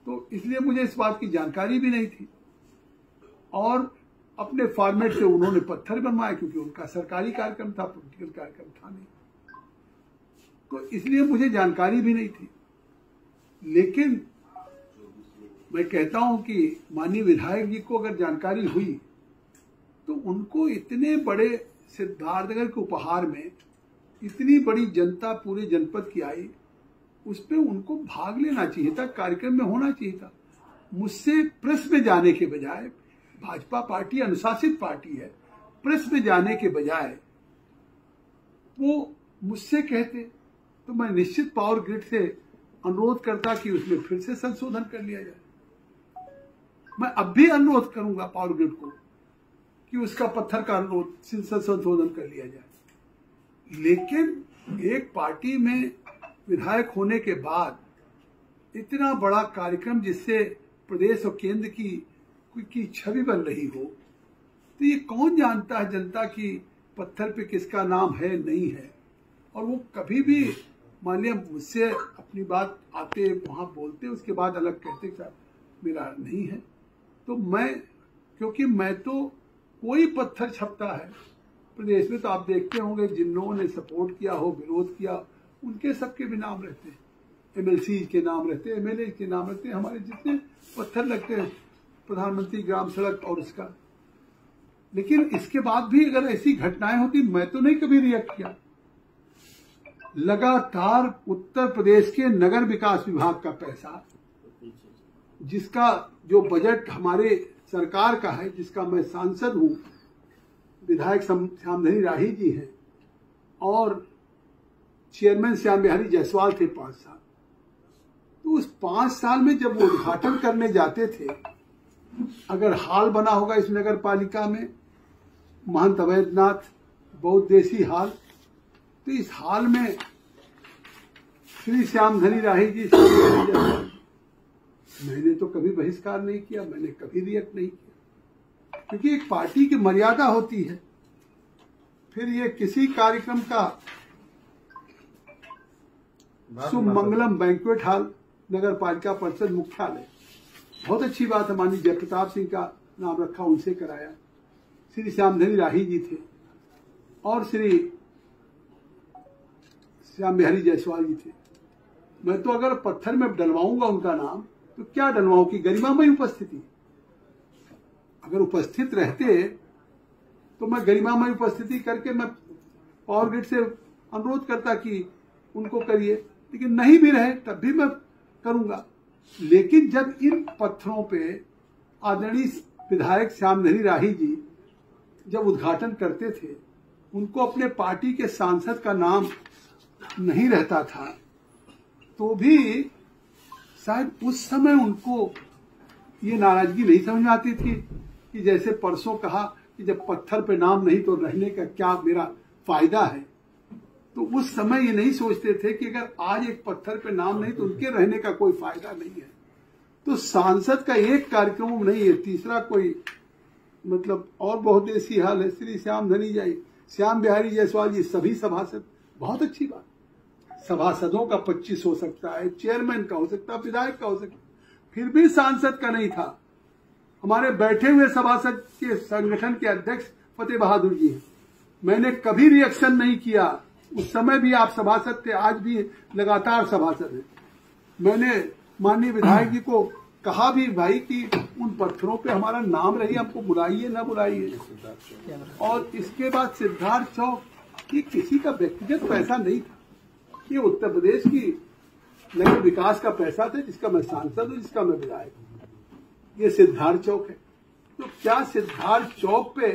तो इसलिए मुझे इस बात की जानकारी भी नहीं थी। और अपने फॉर्मेट से उन्होंने पत्थर बनवाया, क्योंकि उनका सरकारी कार्यक्रम था, पॉलिटिकल कार्यक्रम था नहीं, तो इसलिए मुझे जानकारी भी नहीं थी। लेकिन मैं कहता हूं कि माननीय विधायक जी को अगर जानकारी हुई तो उनको इतने बड़े सिद्धार्थनगर के उपहार में इतनी बड़ी जनता पूरे जनपद की आई, उस पर उनको भाग लेना चाहिए था, कार्यक्रम में होना चाहिए था। मुझसे प्रेस में जाने के बजाय, भाजपा पार्टी अनुशासित पार्टी है, प्रेस में जाने के बजाय वो मुझसे कहते तो मैं निश्चित पावर ग्रिड से अनुरोध करता कि उसमें फिर से संशोधन कर लिया जाए। मैं अब भी अनुरोध करूंगा पावर ग्रिड को कि उसका पत्थर का अनुरोध संशोधन कर लिया जाए। लेकिन एक पार्टी में विधायक होने के बाद इतना बड़ा कार्यक्रम जिससे प्रदेश और केंद्र की छवि बन रही हो, तो ये कौन जानता है जनता की पत्थर पे किसका नाम है नहीं है। और वो कभी भी मान लिया मुझसे अपनी बात आते वहां बोलते, उसके बाद अलग कहते कि मेरा नहीं है। तो क्योंकि मैं तो कोई पत्थर छपता है प्रदेश में तो आप देखते होंगे जिन्होंने सपोर्ट किया हो, विरोध किया, उनके सबके भी नाम रहते हैं, एमएलसी के नाम रहते हैं, एमएलए के नाम रहते हैं, हमारे जितने पत्थर लगते हैं, प्रधानमंत्री ग्राम सड़क और उसका। लेकिन इसके बाद भी अगर ऐसी घटनाएं होती, मैं तो नहीं कभी रिएक्ट किया। लगातार उत्तर प्रदेश के नगर विकास विभाग का पैसा, जिसका जो बजट हमारे सरकार का है, जिसका मैं सांसद हूं, विधायक श्यामधनी राही जी हैं और चेयरमैन श्याम बिहारी जायसवाल थे 5 साल। तो उस 5 साल में जब वो उद्घाटन करने जाते थे, अगर हाल बना होगा इस नगर पालिका में, महंत अवैधनाथ बहुत देसी हाल, तो इस हाल में श्री श्यामधनी राही जी, मैंने तो कभी बहिष्कार नहीं किया, मैंने कभी रिएक्ट नहीं किया, क्योंकि एक पार्टी की मर्यादा होती है। फिर ये किसी कार्यक्रम का शुभ मंगलम बैंक्वेट हॉल नगर पालिका परिषद मुख्यालय, बहुत अच्छी बात है, माननीय जयप्रताप सिंह का नाम रखा, उनसे कराया। श्री श्यामधनी राही जी थे और श्री श्याम बिहारी जायसवाल जी थे। मैं तो अगर पत्थर में डलवाऊंगा उनका नाम तो क्या डलवाऊं की गरिमामयी उपस्थिति। अगर उपस्थित रहते तो मैं गरिमामयी उपस्थिति करके मैं पावर ग्रिड से अनुरोध करता कि उनको करिए, लेकिन नहीं भी रहे तब भी मैं करूंगा। लेकिन जब इन पत्थरों पे आदरणीय विधायक श्यामधनी राही जी जब उद्घाटन करते थे, उनको अपने पार्टी के सांसद का नाम नहीं रहता था, तो भी शायद उस समय उनको ये नाराजगी नहीं समझ आती थी कि जैसे परसों कहा कि जब पत्थर पे नाम नहीं तो रहने का क्या मेरा फायदा है। तो उस समय ये नहीं सोचते थे कि अगर आज एक पत्थर पे नाम नहीं तो उनके रहने का कोई फायदा नहीं है। तो सांसद का एक कार्यक्रम नहीं है, तीसरा कोई मतलब और बहुत ऐसी हाल है। श्री श्याम बिहारी जायसवाल जी सभी सभासद, बहुत अच्छी बात, सभासदों का 25 हो सकता है, चेयरमैन का हो सकता है, विधायक का हो सकता है, फिर भी सांसद का नहीं था। हमारे बैठे हुए सभासद के संगठन के अध्यक्ष फतेह बहादुर जी, मैंने कभी रिएक्शन नहीं किया। उस समय भी आप सभासद थे, आज भी लगातार सभासद हैं। मैंने माननीय विधायक जी को कहा भी भाई कि उन पत्थरों पे हमारा नाम रही, हमको बुलाइए ना बुलाइए। और इसके बाद सिद्धार्थ चौक, ये किसी का व्यक्तिगत पैसा नहीं था, ये उत्तर प्रदेश की नगर विकास का पैसा था, जिसका मैं सांसद हूं, जिसका मैं विधायक हूं। ये सिद्धार्थ चौक है, तो क्या सिद्धार्थ चौक पे